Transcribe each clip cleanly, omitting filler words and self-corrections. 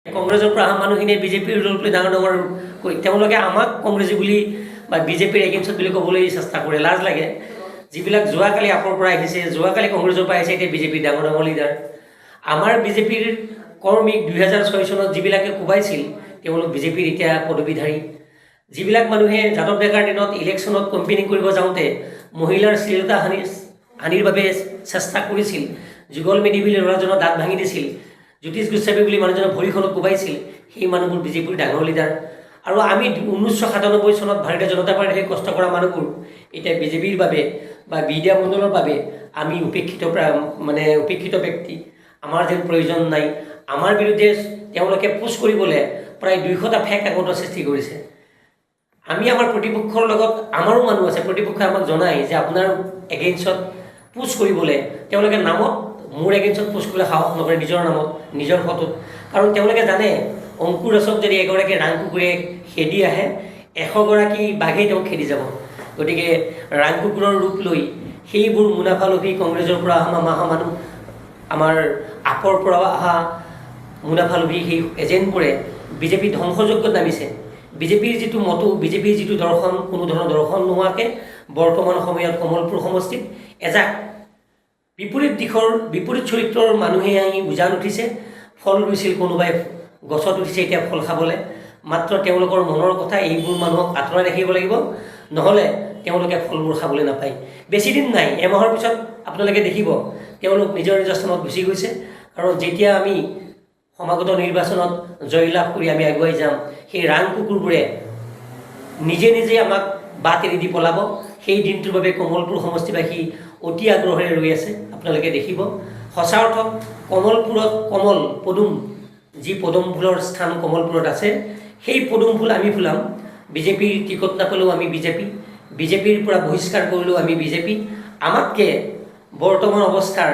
কংগ্ৰেছৰ পৰা অহা মানুহখিনিয়ে বিজেপিৰ ৰোল প্লে ডাঙৰ ডাঙৰ কৈ তেওঁলোকে আমাক কংগ্ৰেছী বুলি বা বিজেপিৰ এগেইনষ্টত বুলি ক'বলৈ চেষ্টা কৰে, লাজ লাগে। যিবিলাক যোৱাকালি আপৰ পৰা আহিছে, যোৱাকালি কংগ্ৰেছৰ পৰা আহিছে, এতিয়া বিজেপিৰ ডাঙৰ ডাঙৰ লিডাৰ। আমাৰ বিজেপিৰ কৰ্মীক 2006 চনত যিবিলাকে কোবাইছিল তেওঁলোক বিজেপিৰ এতিয়া পদবীধাৰী। যিবিলাক মানুহে যাদৱ ডেকাৰ দিনত ইলেকশ্যনত কেম্পেইনিং কৰিব যাওঁতে মহিলাৰ শ্লীলতা হানিৰ বাবে চেষ্টা কৰিছিল, যুগল মেধি বুলি ল'ৰাজনৰ দাঁত ভাঙি দিছিল, জ্যোতিষ গোস্বামী বুলি মানুহজনক ভৰিখনত কোবাইছিল, সেই মানুহবোৰ বিজেপিৰ ডাঙৰ লিডাৰ। আৰু আমি 1997 চনত ভাৰতীয় জনতা পাৰ্টীয়ে কষ্ট কৰা মানুহবোৰ এতিয়া বিজেপিৰ বাবে বা বিদ্যা মণ্ডলৰ বাবে আমি উপেক্ষিত ব্যক্তি, আমাৰ যেন প্ৰয়োজন নাই। আমাৰ বিৰুদ্ধে তেওঁলোকে পোষ্ট কৰিবলৈ প্ৰায় 200টা ফেক একাউণ্টৰ সৃষ্টি কৰিছে। আমি আমাৰ প্ৰতিপক্ষৰ লগত আমাৰো মানুহ আছে, প্ৰতিপক্ষই আমাক জনায় যে আপোনাৰ এগেইনষ্টত পোষ্ট কৰিবলৈ তেওঁলোকে নামত মোৰ এগেইনষ্টত পোষ্ট কৰিবলৈ সাহস নকৰে, নিজৰ নামত নিজৰ ফটোত। কাৰণ তেওঁলোকে জানে অংকুৰ দাসক যদি এগৰাকী ৰাং কুকুৰে খেদি আহে 100গৰাকী বাঘেই তেওঁক খেদি যাব। গতিকে ৰাং কুকুৰৰ ৰূপ লৈ সেইবোৰ মুনাফালোভী কংগ্ৰেছৰ পৰা অহা মানুহ, আমাৰ আপৰ পৰা অহা মুনাফালোভী সেই এজেণ্টবোৰে বিজেপি ধ্বংসযজ্ঞত নামিছে। বিজেপিৰ যিটো মতো, বিজেপিৰ যিটো দৰ্শন, কোনো ধৰণৰ দৰ্শন নোহোৱাকৈ বৰ্তমান সময়ত কমলপুৰ সমষ্টিত এজাক বিপৰীত চৰিত্ৰৰ মানুহে আহি উজান উঠিছে। ফল ৰুইছিল, কোনোবাই গছত উঠিছে এতিয়া ফল খাবলৈ। মাত্ৰ তেওঁলোকৰ মনৰ কথা এইবোৰ মানুহক আঁতৰাই ৰাখিব লাগিব, নহ'লে তেওঁলোকে ফলবোৰ খাবলৈ নাপায়। বেছিদিন নাই, এমাহৰ পিছত আপোনালোকে দেখিব তেওঁলোক নিজৰ নিজৰ স্থানত গুচি গৈছে। কাৰণ যেতিয়া আমি সমাগত নিৰ্বাচনত জয়লাভ কৰি আমি আগুৱাই যাম, সেই ৰাং কুকুৰবোৰে নিজে নিজে আমাক বাট এৰি দি পলাব। সেই দিনটোৰ বাবে কমলপুৰ সমষ্টিবাসী অতি আগ্ৰহেৰে ৰৈ আছে। আপোনালোকে দেখিব সঁচা অৰ্থত কমলপুৰত পদুম, যি পদুম ফুলৰ স্থান কমলপুৰত আছে, সেই পদুম ফুল আমি ফুলাম। বিজেপিৰ টিকট নাপালেও আমি বিজেপিৰ পৰা বহিষ্কাৰ কৰিলেও আমি বিজেপি। আমাতকৈ বৰ্তমান অৱস্থাৰ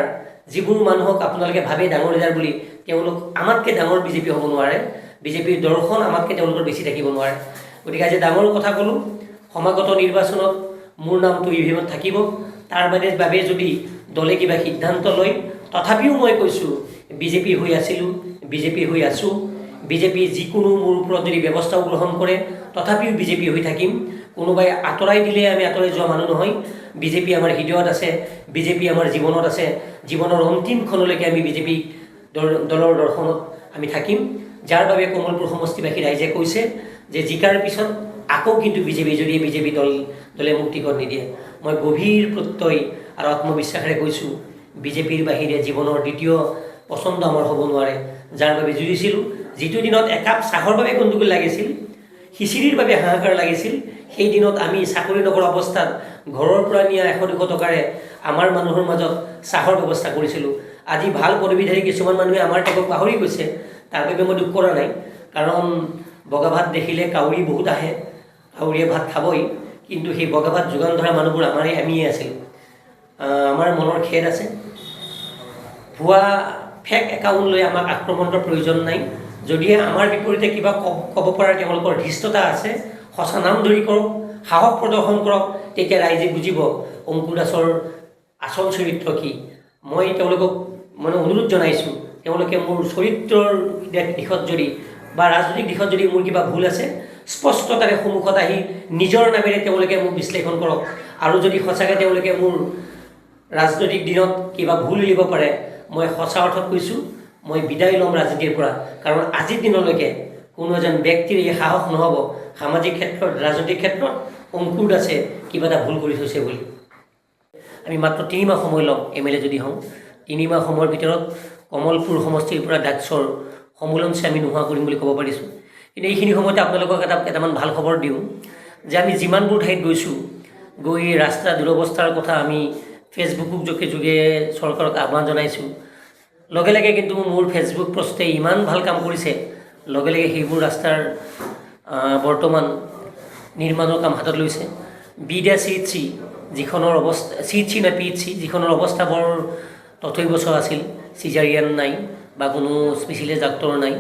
যিবোৰ মানুহক আপোনালোকে ভাবে ডাঙৰ লিডাৰ বুলি, তেওঁলোক আমাতকৈ ডাঙৰ বিজেপি হ'ব নোৱাৰে। বিজেপিৰ দৰ্শন আমাতকৈ তেওঁলোকৰ বেছি থাকিব নোৱাৰে। গতিকে আজি ডাঙৰ কথা ক'লোঁ, সমাগত নিৰ্বাচনত মোৰ নামটো ইভিএমত থাকিব। তাৰ বাবে যদি দলে কিবা সিদ্ধান্ত লয়, তথাপিও মই কৈছোঁ বিজেপি হৈ আছিলোঁ, বিজেপি হৈ আছোঁ। বিজেপি যিকোনো মোৰ ওপৰত যদি ব্যৱস্থাও গ্ৰহণ কৰে, তথাপিও বিজেপি হৈ থাকিম। কোনোবাই আঁতৰাই দিলে আমি আঁতৰাই যোৱা মানুহ নহয়। বিজেপি আমাৰ হৃদয়ত আছে, বিজেপি আমাৰ জীৱনত আছে। জীৱনৰ অন্তিম ক্ষণলৈকে আমি বিজেপি দলৰ দৰ্শনত আমি থাকিম। যাৰ বাবে কমলপুৰ সমষ্টিবাসী ৰাইজে কৈছে যে জিকাৰ পিছত আকৌ কিন্তু বিজেপি দলে মোক টিকট নিদিয়ে। মই গভীৰ প্ৰত্যয় আৰু আত্মবিশ্বাসেৰে কৈছোঁ, বিজেপিৰ বাহিৰে জীৱনৰ দ্বিতীয় পচন্দ আমাৰ হ'ব নোৱাৰে। যাৰ বাবে যুঁজিছিলোঁ, যিটো দিনত একাপ চাহৰ বাবে গণ্ডগোল লাগিছিল, খিচিৰিৰ বাবে হাহাকাৰ লাগিছিল, সেই দিনত আমি চাকৰি নকৰা অৱস্থাত ঘৰৰ পৰা নিয়া 100-200 টকাৰে আমাৰ মানুহৰ মাজত চাহৰ ব্যৱস্থা কৰিছিলোঁ। আজি ভাল পদবীধাৰী কিছুমান মানুহে আমাৰ টেকক পাহৰি গৈছে। তাৰ বাবে মই দুখ কৰা নাই, কাৰণ বগা ভাত দেখিলে কাউৰী বহুত আহে, কাউৰীয়ে ভাত খাবই। কিন্তু সেই বগা ভাত যোগান ধৰা মানুহবোৰ আমিয়ে আছিলোঁ। আমাৰ মনৰ খেদ আছে। ভুৱা ফেক একাউণ্ট লৈ আমাক আক্ৰমণৰ প্ৰয়োজন নাই। যদিহে আমাৰ বিপৰীতে কিবা ক'ব পৰাৰ তেওঁলোকৰ ধৃষ্টতা আছে, সঁচা নাম ধৰি কৰক, সাহস প্ৰদৰ্শন কৰক, তেতিয়া ৰাইজে বুজিব অংকুৰ দাসৰ আচল চৰিত্ৰ কি। মই তেওঁলোকক অনুৰোধ জনাইছোঁ, তেওঁলোকে মোৰ চৰিত্ৰৰ দিশত যদি বা ৰাজনৈতিক দিশত যদি মোৰ কিবা ভুল আছে, স্পষ্টতাৰে সন্মুখত আহি নিজৰ নামেৰে তেওঁলোকে মোক বিশ্লেষণ কৰক। আৰু যদি সঁচাকৈ তেওঁলোকে মোৰ ৰাজনৈতিক দিনত কিবা ভুল উলিয়াব পাৰে, মই সঁচা অৰ্থত কৈছোঁ, মই বিদায় ল'ম ৰাজনীতিৰ পৰা। কাৰণ আজিৰ দিনলৈকে কোনো এজন ব্যক্তিৰ এই সাহস নহ'ব সামাজিক ক্ষেত্ৰত, ৰাজনৈতিক ক্ষেত্ৰত অংকুৰ দাসে কিবা এটা ভুল কৰি থৈছে বুলি। আমি মাত্ৰ 3 মাহ সময় ল'ম MLA যদি হওঁ। 3 মাহ সময়ৰ ভিতৰত কমলপুৰ সমষ্টিৰ পৰা ডাকছৰ সমোলঞ্চে আমি নোহোৱা কৰিম বুলি ক'ব পাৰিছোঁ। কিন্তু এইখিনি সময়তে আপোনালোকক কেইটামান ভাল খবৰ দিওঁ যে আমি যিমানবোৰ ঠাইত গৈ ৰাস্তা দুৰৱস্থাৰ কথা আমি ফেচবুক যোগে চৰকাৰক আহ্বান জনাইছোঁ। লগে লগে কিন্তু মোৰ ফেচবুক পোষ্টে ইমান ভাল কাম কৰিছে, লগে লগে সেইবোৰ ৰাস্তাৰ বৰ্তমান নিৰ্মাণৰ কাম হাতত লৈছে। বিদ্যা CHC যিখনৰ অৱস্থা, CHC নে PHC, যিখনৰ অৱস্থা বৰ তথৈবচ আছিল, চিজাৰিয়ান নাই বা কোনো স্পেচিয়েলিষ্ট ডাক্তৰ নাই।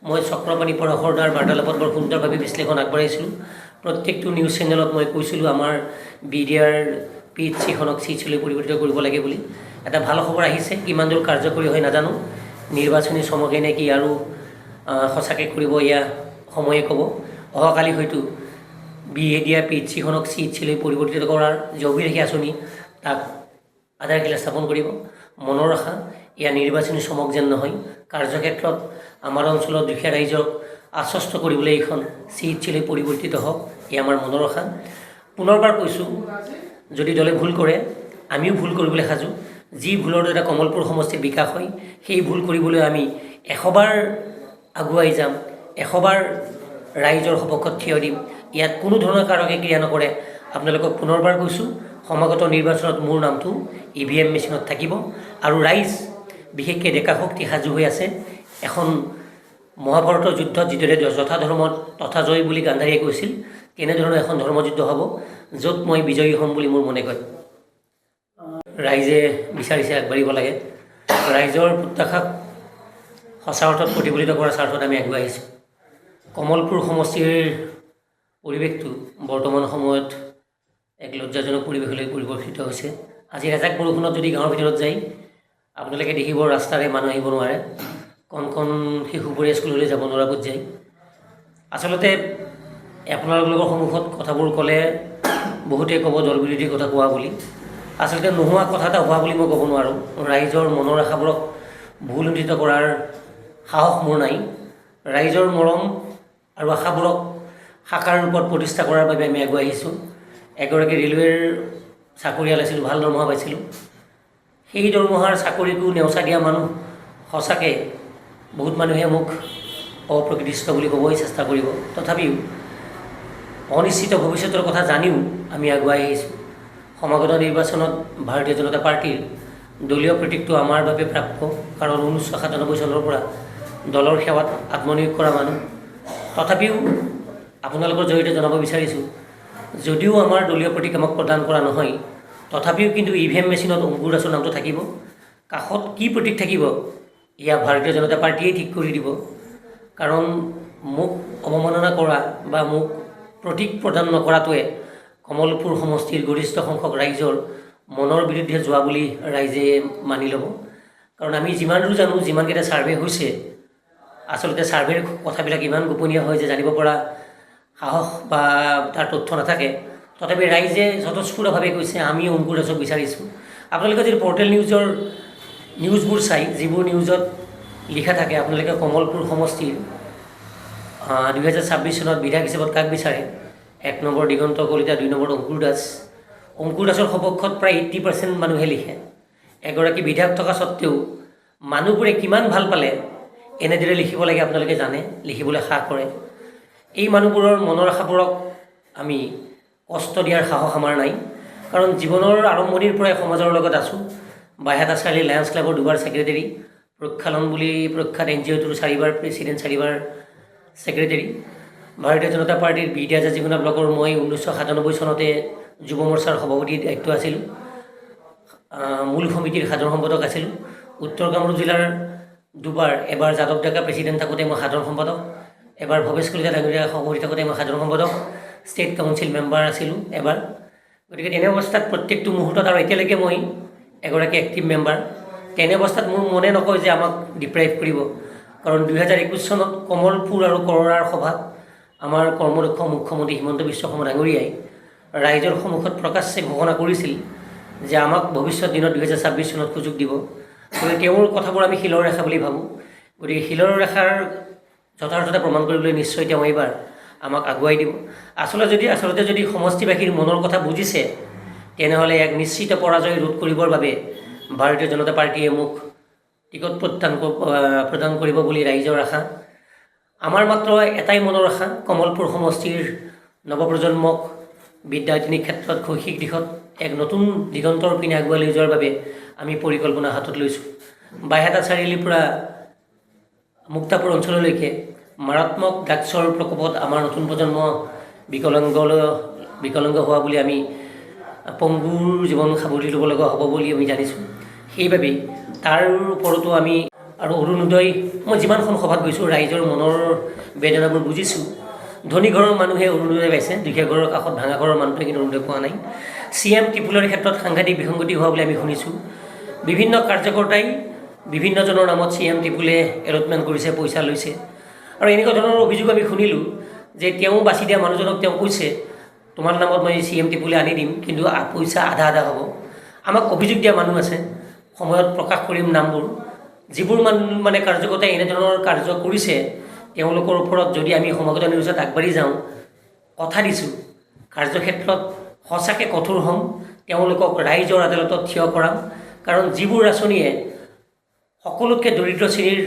মই চক্ৰপাণি পৰাশৰদাৰ বাৰ্তালাপত বৰ সুন্দৰভাৱে বিশ্লেষণ আগবঢ়াইছিলোঁ। প্ৰত্যেকটো নিউজ চেনেলত মই কৈছিলোঁ আমাৰ বিদ্যাৰ PHCখনক CHCলৈ পৰিৱৰ্তিত কৰিব লাগে বুলি। এটা ভাল খবৰ আহিছে, কিমান দূৰ কাৰ্যকৰী হয় নাজানো, নিৰ্বাচনী চমকে নে কি আৰু সঁচাকৈ কৰিব এয়া সময়ে ক'ব। অহাকালি হয়তো বিএ দিয়া PHC-খনক CHC-লৈ পৰিৱৰ্তিত কৰাৰ যি অভিলাষী আঁচনি তাক আধাৰশিলা স্থাপন কৰিব। মনৰ আশা এয়া নিৰ্বাচনী চমক যেন নহয়, কাৰ্যক্ষেত্ৰত আমাৰ অঞ্চলৰ দুখীয়া ৰাইজক আশ্বস্ত কৰিবলৈ এইখন CHC-লৈ পৰিৱৰ্তিত হওক, এয়া আমাৰ মনৰ আশা। পুনৰবাৰ কৈছোঁ, যদি দলে ভুল কৰে আমিও ভুল কৰিবলৈ সাজু। যি ভুলৰ দ্বাৰা কমলপুৰ সমষ্টিৰ বিকাশ হয় সেই ভুল কৰিবলৈ আমি 100বাৰ আগুৱাই যাম, 100বাৰ ৰাইজৰ সপক্ষত থিয় দিম। ইয়াত কোনো ধৰণৰ কাৰকে ক্ৰিয়া নকৰে। আপোনালোকক পুনৰবাৰ কৈছোঁ, সমাগত নিৰ্বাচনত মোৰ নামটো EVM মেচিনত থাকিব আৰু ৰাইজ বিশেষকৈ ডেকা শক্তি সাজু হৈ আছে। এখন মহাভাৰতৰ যুদ্ধত যিদৰে যথা ধৰ্মত তথা জয় বুলি গান্ধাৰীয়ে কৈছিল, তেনেধৰণৰ এখন ধৰ্মযুদ্ধ হ'ব, য'ত মই বিজয়ী হ'ম বুলি মোৰ মনে কয়। ৰাইজে বিচাৰিছে আগবাঢ়িব লাগে। ৰাইজৰ প্ৰত্যাশাক সঁচা অৰ্থত প্ৰতিফলিত কৰাৰ স্বাৰ্থত আমি আগুৱাই আহিছোঁ। কমলপুৰ সমষ্টিৰ পৰিৱেশটো বৰ্তমান সময়ত এক লজ্জাজনক পৰিৱেশলৈ পৰিৱৰ্তিত হৈছে। আজি এজাক বৰষুণত যদি গাঁৱৰ ভিতৰত যায় আপোনালোকে দেখিব ৰাস্তাৰে মানুহ আহিব নোৱাৰে, কণ কণ শিশুবোৰে স্কুললৈ যাব নোৱাৰা পৰ্যায়। আচলতে আপোনালোকৰ সন্মুখত কথাবোৰ ক'লে বহুতে ক'ব দল বিৰোধী কথা কোৱা বুলি। আচলতে নোহোৱা কথা এটা হোৱা বুলি মই ক'ব নোৱাৰোঁ। ৰাইজৰ মনৰ আশাবোৰক ভুলুণ্ঠিত কৰাৰ সাহস মোৰ নাই। ৰাইজৰ মৰম আৰু আশাবোৰক সাকাৰ ৰূপত প্ৰতিষ্ঠা কৰাৰ বাবে আমি আগুৱাই আহিছোঁ। এগৰাকী ৰেলৱেৰ চাকৰিয়াল আছিলোঁ, ভাল দৰমহা পাইছিলোঁ। সেই দৰমহাৰ চাকৰিকো নেওচা দিয়া মানুহ সঁচাকৈ বহুত মানুহে মোক অপ্ৰকৃতিস্থ বুলি ক'বই চেষ্টা কৰিব। তথাপিও অনিশ্চিত ভৱিষ্যতৰ কথা জানিও আমি আগুৱাই আহিছোঁ। সমাগত নিৰ্বাচনত ভাৰতীয় জনতা পাৰ্টীৰ দলীয় প্ৰতীকটো আমাৰ বাবে প্ৰাপ্য, কাৰণ 1997 চনৰ পৰা দলৰ সেৱাত আত্মনিয়োগ কৰা মানুহ। তথাপিও আপোনালোকৰ জৰিয়তে জনাব বিচাৰিছোঁ, যদিও আমাৰ দলীয় প্ৰতীক আমাক প্ৰদান কৰা নহয়, তথাপিও কিন্তু EVM মেচিনত অংকুৰ দাসৰ নামটো থাকিব। কাষত কি প্ৰতীক থাকিব এয়া ভাৰতীয় জনতা পাৰ্টীয়ে ঠিক কৰি দিব। কাৰণ মোক অৱমাননা কৰা বা মোক প্ৰতীক প্ৰদান নকৰাটোৱে কমলপুৰ সমষ্টিৰ গৰিষ্ঠ সংখ্যক ৰাইজৰ মনৰ বিৰুদ্ধে যোৱা বুলি ৰাইজে মানি ল'ব। কাৰণ আমি যিমান দূৰ জানো, যিমানকেইটা ছাৰ্ভে হৈছে, আচলতে ছাৰ্ভেৰ কথাবিলাক ইমান গোপনীয় হয় যে জানিব পৰা সাহস বা তাৰ তথ্য নাথাকে। তথাপি ৰাইজে স্বতঃস্ফূৰ্তভাৱে কৈছে আমি অংকুৰ দাসক বিচাৰিছোঁ। আপোনালোকে যদি পৰ্টেল নিউজবোৰ চাই, যিবোৰ নিউজত লিখা থাকে আপোনালোকে কমলপুৰ সমষ্টিৰ 2026 চনত বিধায়ক হিচাপত কাক বিচাৰে, 1 নম্বৰ দিগন্ত কলিতা, 2 নম্বৰ অংকুৰ দাস। অংকুৰ দাসৰ সপক্ষত প্ৰায় 80% মানুহে লিখে। এগৰাকী বিধায়ক থকা স্বত্বেও মানুহবোৰে কিমান ভাল পালে এনেদৰে লিখিব লাগে আপোনালোকে জানে, লিখিবলৈ সাহ কৰে। এই মানুহবোৰৰ মনৰ আশাবোৰক আমি কষ্ট দিয়াৰ সাহস আমাৰ নাই। কাৰণ জীৱনৰ আৰম্ভণিৰ পৰাই সমাজৰ লগত আছোঁ। বাইহাটা চাৰিআলি লায়ন্স ক্লাবৰ 2বাৰ ছেক্ৰেটেৰী, প্ৰক্ষালন বুলি প্ৰখ্যাত NGO-টোৰ 4বাৰ প্ৰেছিডেণ্ট, 4বাৰ ছেক্ৰেটেৰী। ভাৰতীয় জনতা পাৰ্টীৰ বিদ্যা জাজিগুনা ব্লকৰ মই 1997 চনতে যুৱ মৰ্চাৰ সভাপতিৰ দায়িত্ব আছিলোঁ। মূল সমিতিৰ সাধাৰণ সম্পাদক আছিলোঁ। উত্তৰ কামৰূপ জিলাৰ 2বাৰ, এবাৰ যাদৱ ডেকা প্ৰেছিডেণ্ট থাকোঁতে মই সাধাৰণ সম্পাদক, এবাৰ ভৱেশ কলিতা ডাঙৰীয়া সভাপতি থাকোঁতে মই সাধাৰণ সম্পাদক, ষ্টেট কাউন্সিল মেম্বাৰ আছিলোঁ এবাৰ। গতিকে তেনে অৱস্থাত প্ৰত্যেকটো মুহূৰ্তত, আৰু এতিয়ালৈকে মই এগৰাকী এক্টিভ মেম্বাৰ, তেনে অৱস্থাত মোৰ মনে নকয় যে আমাক ডিপ্ৰাইভ কৰিব। কাৰণ 2021 চনত কমলপুৰ আৰু কৰৰাৰ সভাত আমাৰ কৰ্মদক্ষ মুখ্যমন্ত্ৰী হিমন্ত বিশ্ব শৰ্মা ডাঙৰীয়াই ৰাইজৰ সন্মুখত প্ৰকাশ্যে ঘোষণা কৰিছিল যে আমাক ভৱিষ্যত দিনত 2026 চনত সুযোগ দিব। গতিকে তেওঁৰ কথাবোৰ আমি শিলৰ ৰেখা বুলি ভাবোঁ। গতিকে শিলৰ ৰেখাৰ যথাৰ্থতা প্ৰমাণ কৰিবলৈ নিশ্চয় তেওঁ এইবাৰ আমাক আগুৱাই দিব। আচলতে যদি সমষ্টিবাসীৰ মনৰ কথা বুজিছে, তেনেহ'লে এক নিশ্চিত পৰাজয় ৰোধ কৰিবৰ বাবে ভাৰতীয় জনতা পাৰ্টীয়ে মোক টিকট প্ৰদান কৰিব বুলি ৰাইজৰ আশা। আমাৰ মাত্ৰ এটাই মনৰ আশা, কমলপুৰ সমষ্টিৰ নৱপ্ৰজন্মক বিদ্যায়তনিক ক্ষেত্ৰত, শৈক্ষিক দিশত এক নতুন দিগন্তৰ পিনে আগুৱাই লৈ যোৱাৰ বাবে আমি পৰিকল্পনা হাতত লৈছোঁ। বাইহাটা চাৰিআলিৰ পৰা মুক্তাপুৰ অঞ্চললৈকে মাৰাত্মক ড্ৰাগছৰ প্ৰকোপত আমাৰ নতুন প্ৰজন্ম বিকলাংগ হোৱা বুলি আমি পংগুৰ জীৱন সাৱটি ল'ব লগা হ'ব বুলি আমি জানিছোঁ। সেইবাবেই তাৰ ওপৰতো আমি আৰু অৰুণোদয়, মই যিমানখন সভাত গৈছোঁ ৰাইজৰ মনৰ বেদনাবোৰ বুজিছোঁ। ধনী ঘৰৰ মানুহে অৰুণোদয় পাইছে, দুখীয়া ঘৰৰ কাষত ভাঙা ঘৰৰ মানুহে কিন্তু অৰুণোদয় পোৱা নাই। CM টিপুলৰ ক্ষেত্ৰত সাংঘাতিক বিসংগতি হোৱা বুলি আমি শুনিছোঁ। বিভিন্ন কাৰ্যকৰ্তাই বিভিন্নজনৰ নামত CM টিপুলে এলটমেণ্ট কৰিছে, পইচা লৈছে। আৰু এনেকুৱা ধৰণৰ অভিযোগ আমি শুনিলোঁ যে তেওঁ বাছি দিয়া মানুহজনক তেওঁ কৈছে তোমাৰ নামত মই CMT বুলি আনি দিম, কিন্তু পইচা আধা আধা হ'ব। আমাক অভিযোগ দিয়া মানুহ আছে, সময়ত প্ৰকাশ কৰিম নামবোৰ, যিবোৰ মানে কাৰ্যকৰ্তাই এনেধৰণৰ কাৰ্য কৰিছে তেওঁলোকৰ ওপৰত যদি আমি সমাগত নিউজত আগবাঢ়ি যাওঁ, কথা দিছোঁ কাৰ্যক্ষেত্ৰত সঁচাকৈ কঠোৰ হ'ম, তেওঁলোকক ৰাইজৰ আদালতত থিয় কৰাম। কাৰণ যিবোৰ আঁচনিয়ে সকলোতকৈ দৰিদ্ৰ শ্ৰেণীৰ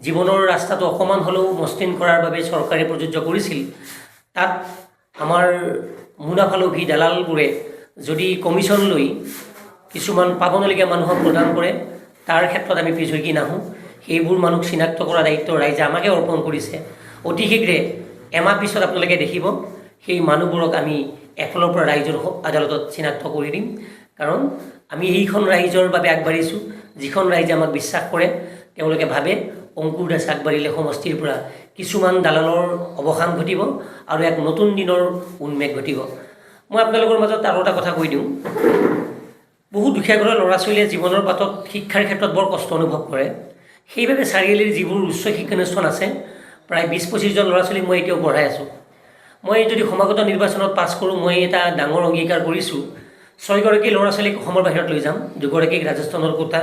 জীৱনৰ ৰাস্তাটো অকণমান হ'লেও মসৃণ কৰাৰ বাবে চৰকাৰে প্ৰযোজ্য কৰিছিল, তাত আমাৰ মুনাফালোভী দালালবোৰে যদি কমিশ্যন লৈ কিছুমান পাবনলগীয়া মানুহক প্ৰদান কৰে, তাৰ ক্ষেত্ৰত আমি পিছ হৈ নাহোঁ। সেইবোৰ মানুহক চিনাক্ত কৰা দায়িত্ব ৰাইজে আমাকে অৰ্পণ কৰিছে। অতি শীঘ্ৰে এমাহ পিছত আপোনালোকে দেখিব সেই মানুহবোৰক আমি এফালৰ পৰা ৰাইজৰ আদালতত চিনাক্ত কৰি দিম। কাৰণ আমি এইখন ৰাইজৰ বাবে আগবাঢ়িছোঁ, যিখন ৰাইজে আমাক বিশ্বাস কৰে। তেওঁলোকে ভাবে অংকুৰ দাস আগবাঢ়িলে সমষ্টিৰ পৰা কিছুমান দালালৰ অৱসান ঘটিব আৰু এক নতুন দিনৰ উন্মেষ ঘটিব। মই আপোনালোকৰ মাজত আৰু এটা কথা কৈ দিওঁ, বহু দুখীয়া ঘৰৰ ল'ৰা ছোৱালীয়ে জীৱনৰ বাটত শিক্ষাৰ ক্ষেত্ৰত বৰ কষ্ট অনুভৱ কৰে। সেইবাবে চাৰিআলিৰ যিবোৰ উচ্চ শিক্ষানুষ্ঠান আছে, প্ৰায় 20-25জন ল'ৰা ছোৱালীক মই এতিয়াও পঢ়াই আছোঁ। মই যদি সমাগত নিৰ্বাচনত পাছ কৰোঁ, মই এটা ডাঙৰ অংগীকাৰ কৰিছোঁ, 6গৰাকী ল'ৰা ছোৱালীক অসমৰ বাহিৰত লৈ যাম, 2গৰাকীক ৰাজস্থানৰ কোটা,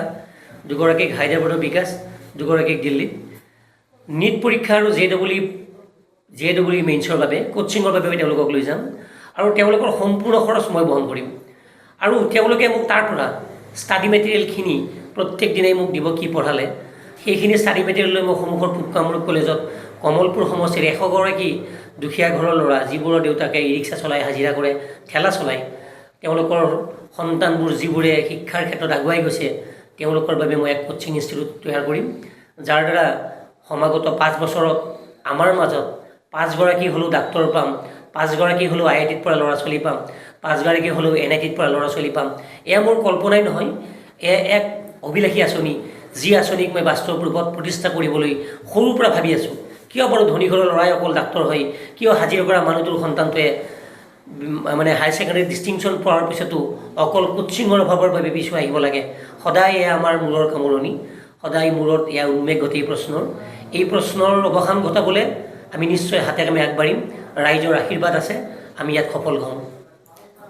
2গৰাকীক হায়দৰাবাদৰ বিকাশ, 2গৰাকীক দিল্লীত। নীট পৰীক্ষা আৰু JEE মেইনছৰ বাবে কোচিঙৰ বাবে তেওঁলোকক লৈ যাম আৰু তেওঁলোকৰ সম্পূৰ্ণ খৰচ মই বহন কৰিম। আৰু তেওঁলোকে মোক তাৰ পৰা ষ্টাডি মেটেৰিয়েলখিনি প্ৰত্যেক দিনাই মোক দিব, কি পঢ়ালে সেইখিনি ষ্টাডি মেটেৰিয়েল লৈ মই সন্মুখৰ পূব কামৰূপ কলেজত কমলপুৰ সমষ্টিৰ 100গৰাকী দুখীয়া ঘৰৰ ল'ৰা, যিবোৰৰ দেউতাকে ই ৰিক্সা চলাই, হাজিৰা কৰে, ঠেলা চলায়, তেওঁলোকৰ সন্তানবোৰ যিবোৰে শিক্ষাৰ ক্ষেত্ৰত আগুৱাই গৈছে, তেওঁলোকৰ বাবে মই এক কোচিং ইনষ্টিটিউট তৈয়াৰ কৰিম, যাৰ দ্বাৰা সমাগত 5 বছৰত আমাৰ মাজত 5গৰাকী হ'লেও ডাক্তৰ পাম, 5গৰাকী হ'লেও IITত পৰা ল'ৰা ছোৱালী পাম, 5গৰাকী হ'লেও NITত পৰা ল'ৰা ছোৱালী পাম। এয়া মোৰ কল্পনাই নহয়, এয়া এক অভিলাষী আঁচনি, যি আঁচনিক মই বাস্তৱ ৰূপত প্ৰতিষ্ঠা কৰিবলৈ সৰুৰ পৰা ভাবি আছোঁ। কিয় বাৰু ধনী ঘৰৰ ল'ৰাই অকল ডাক্তৰ হয়, কিয় হাজিৰা কৰা মানুহটোৰ সন্তানটোৱে মানে হায়াৰ ছেকেণ্ডেৰী ডিষ্টিংশ্যন পোৱাৰ পিছতো অকল কোচিঙৰ অভাৱৰ বাবে পিছুৱাই আহিব লাগে। সদায় এয়া আমাৰ মূৰৰ কামোৰণি, সদায় মূৰত এয়া উন্মেষ ঘটে এই প্ৰশ্নৰ অৱসান ঘটাবলৈ আমি নিশ্চয় হাতে কামে আগবাঢ়িম। ৰাইজৰ আশীৰ্বাদ আছে, আমি ইয়াত সফল হ'ম।